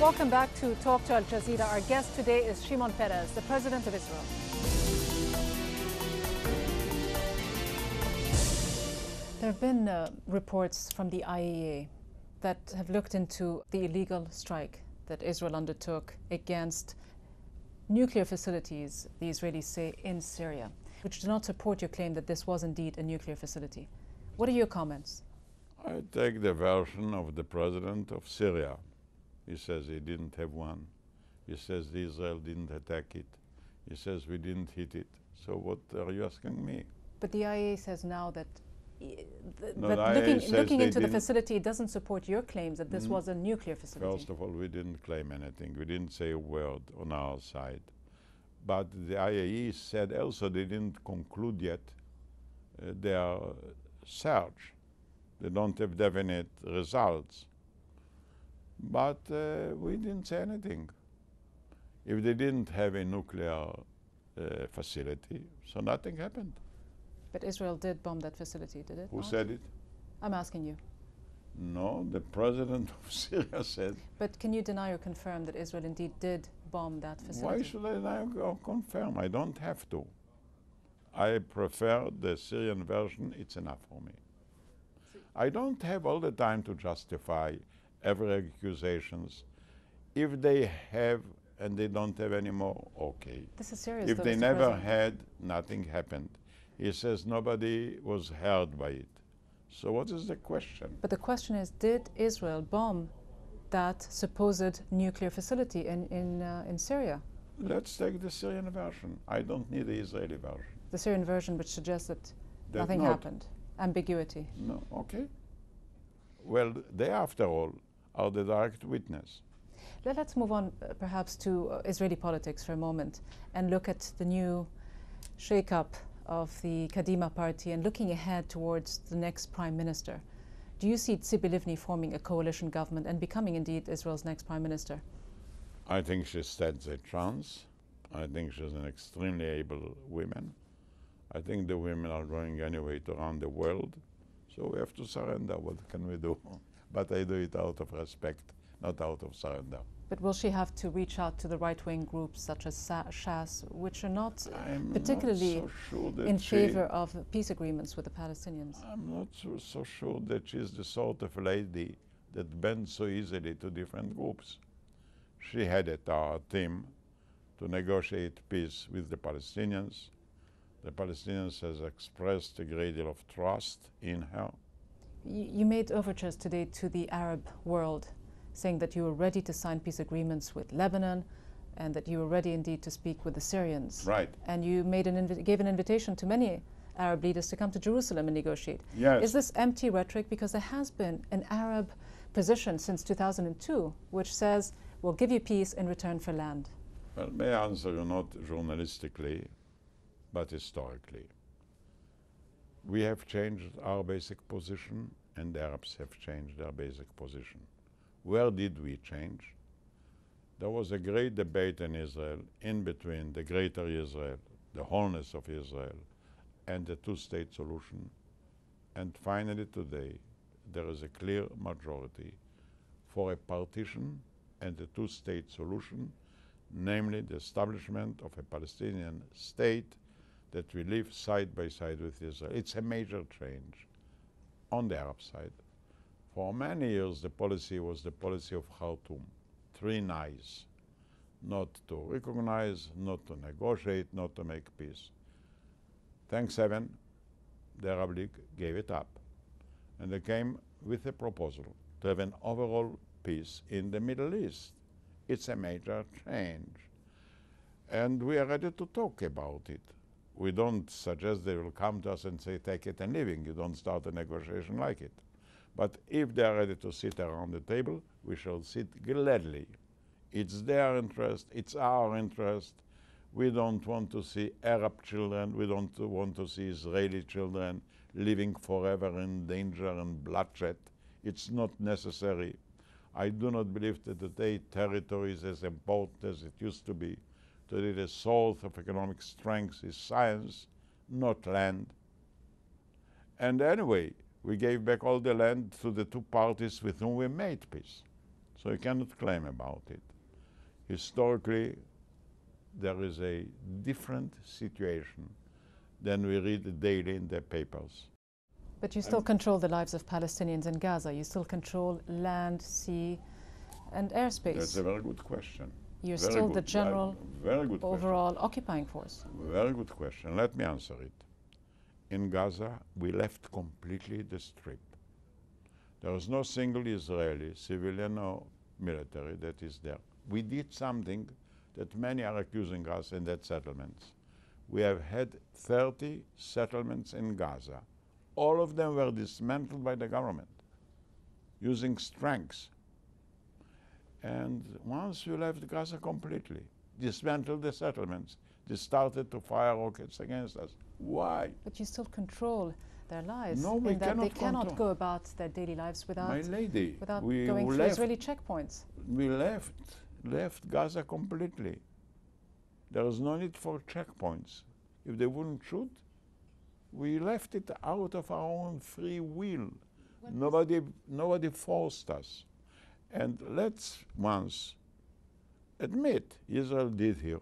Welcome back to Talk to Al Jazeera. Our guest today is Shimon Peres, the President of Israel. There have been reports from the IAEA that have looked into the illegal strike that Israel undertook against nuclear facilities, the Israelis say, in Syria, which do not support your claim that this was indeed a nuclear facility. What are your comments? I take the version of the president of Syria. He says he didn't have one. He says Israel didn't attack it. He says we didn't hit it. So what are you asking me? But the IAEA says now that, IAEA looking into the facility, it doesn't support your claims that this was a nuclear facility. First of all, we didn't claim anything. We didn't say a word on our side. But the IAEA said also they didn't conclude yet their search. They don't have definite results. But we didn't say anything. If they didn't have a nuclear facility, so nothing happened. But Israel did bomb that facility, did it? Who said it? I'm asking you. No, the president of Syria said. But can you deny or confirm that Israel indeed did bomb that facility? Why should I deny or confirm? I don't have to. I prefer the Syrian version. It's enough for me. I don't have all the time to justify every accusations. If they have and they don't have anymore, okay. This is serious. If they never had, nothing happened. He says nobody was hurt by it. So what is the question? But the question is, did Israel bomb that supposed nuclear facility in Syria? Let's take the Syrian version. I don't need the Israeli version. The Syrian version, which suggests that nothing happened. Ambiguity. No, okay. Well, they, after all, are the direct witness. Let's move on perhaps to Israeli politics for a moment and look at the new shake-up of the Kadima party and looking ahead towards the next prime minister. Do you see Tzipi Livni forming a coalition government and becoming indeed Israel's next prime minister? I think she stands a chance. I think she's an extremely able woman. I think the women are going anyway to around the world. So we have to surrender. What can we do? But I do it out of respect, not out of surrender. But will she have to reach out to the right-wing groups such as Shas, which are not particularly in favor of peace agreements with the Palestinians? I'm not so sure that she's the sort of lady that bends so easily to different groups. She headed our team to negotiate peace with the Palestinians. The Palestinians has expressed a great deal of trust in her. You made overtures today to the Arab world, saying that you were ready to sign peace agreements with Lebanon and that you were ready indeed to speak with the Syrians. Right. And you gave an invitation to many Arab leaders to come to Jerusalem and negotiate. Yes. Is this empty rhetoric? Because there has been an Arab position since 2002 which says, we'll give you peace in return for land. Well, may I answer you not journalistically, but historically. We have changed our basic position and the Arabs have changed their basic position. Where did we change? There was a great debate in Israel in between the greater Israel, the wholeness of Israel, and the two-state solution. And finally today, there is a clear majority for a partition and a two-state solution, namely the establishment of a Palestinian state that will live side by side with Israel. It's a major change on the Arab side. For many years, the policy was the policy of Khartoum, 3 nice, not to recognize, not to negotiate, not to make peace. Thanks heaven, the Arab League gave it up. And they came with a proposal to have an overall peace in the Middle East. It's a major change. And we are ready to talk about it. We don't suggest they will come to us and say, take it and leaving. You don't start a negotiation like it. But if they are ready to sit around the table, we shall sit gladly. It's their interest, it's our interest. We don't want to see Arab children, we don't want to see Israeli children living forever in danger and bloodshed. It's not necessary. I do not believe that today territory is as important as it used to be. Today the source of economic strength is science, not land. And anyway, we gave back all the land to the two parties with whom we made peace. So you cannot claim about it. Historically, there is a different situation than we read daily in the papers. But you still control the lives of Palestinians in Gaza. You still control land, sea, and airspace. That's a very good question. You're very still good. the general very good overall occupying force. Very good question. Let me answer it. In Gaza, we left completely the Strip. There is no single Israeli, civilian or military, that is there. We did something that many are accusing us in that settlements. We have had 30 settlements in Gaza. All of them were dismantled by the government using strengths. And once we left Gaza completely, dismantled the settlements, they started to fire rockets against us. Why? But you still control their lives. No, we in that cannot they cannot control. go about their daily lives without, My lady, without we going through left, Israeli checkpoints. We left Gaza completely. There is no need for checkpoints. If they wouldn't shoot, we left it out of our own free will. Nobody forced us. And let's once admit Israel did here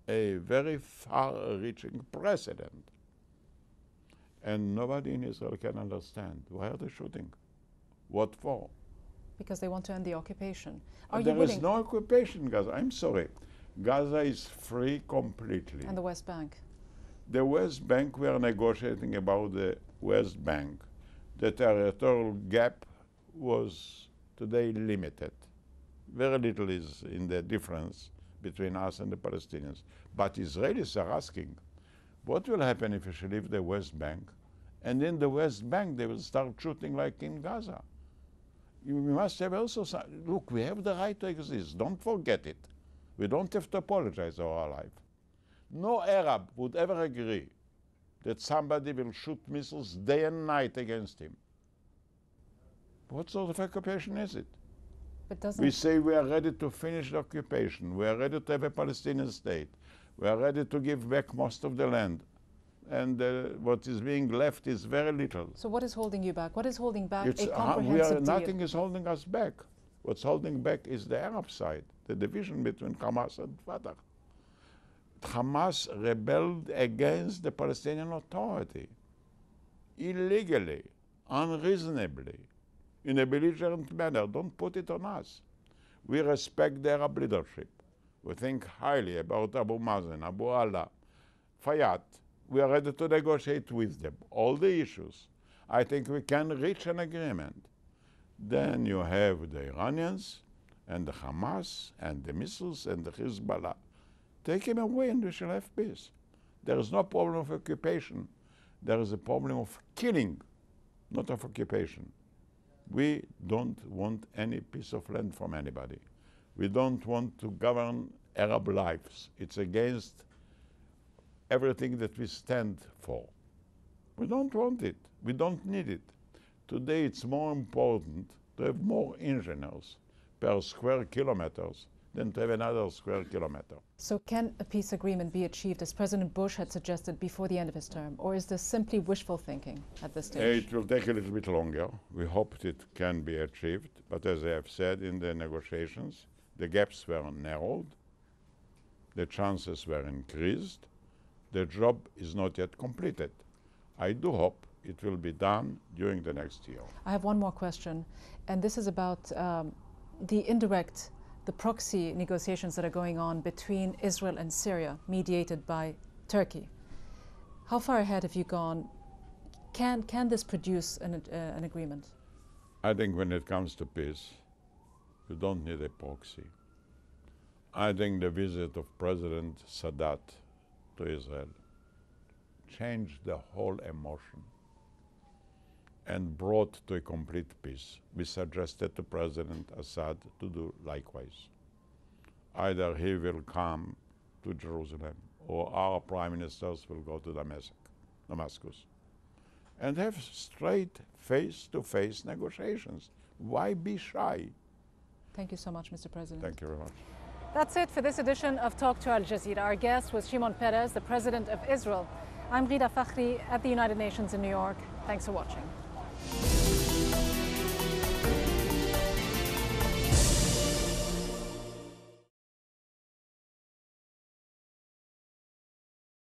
a very far-reaching precedent. And nobody in Israel can understand. Why are they shooting? What for? Because they want to end the occupation. There is no occupation in Gaza. I'm sorry. Gaza is free completely. And the West Bank? The West Bank, we are negotiating about the West Bank. The territorial gap was today limited. Very little is in the difference between us and the Palestinians. But Israelis are asking, what will happen if you should leave the West Bank? And in the West Bank, they will start shooting like in Gaza. We must have also, look, we have the right to exist. Don't forget it. We don't have to apologize for our life. No Arab would ever agree that somebody will shoot missiles day and night against him. What sort of occupation is it? We say we are ready to finish the occupation. We are ready to have a Palestinian state. We are ready to give back most of the land. And what is being left is very little. So what is holding you back? What is holding back a comprehensive deal? Nothing is holding us back. What's holding back is the Arab side, the division between Hamas and Fatah. Hamas rebelled against the Palestinian Authority, illegally, unreasonably, in a belligerent manner. Don't put it on us. We respect the Arab leadership. We think highly about Abu Mazen, Abu Allah, Fayyad. We are ready to negotiate with them. All the issues. I think we can reach an agreement. Then you have the Iranians and the Hamas and the missiles and the Hezbollah. Take him away and we shall have peace. There is no problem of occupation. There is a problem of killing, not of occupation. We don't want any piece of land from anybody. We don't want to govern Arab lives. It's against everything that we stand for. We don't want it. We don't need it. Today it's more important to have more engineers per square kilometers than to have another square kilometer. So can a peace agreement be achieved as President Bush had suggested before the end of his term, or is this simply wishful thinking at this stage? It will take a little bit longer. We hope it can be achieved, but as I have said in the negotiations, the gaps were narrowed, the chances were increased, the job is not yet completed. I do hope it will be done during the next year. I have one more question, and this is about the proxy negotiations that are going on between Israel and Syria, mediated by Turkey. How far ahead have you gone? Can this produce an agreement? I think when it comes to peace, you don't need a proxy. I think the visit of President Sadat to Israel changed the whole emotion and brought to a complete peace. We suggested to President Assad to do likewise. Either he will come to Jerusalem or our prime ministers will go to Damascus and have straight face-to-face negotiations. Why be shy? Thank you so much, Mr. President. Thank you very much. That's it for this edition of Talk to Al Jazeera. Our guest was Shimon Peres, the President of Israel. I'm Ghida Fakhry at the United Nations in New York. Thanks for watching.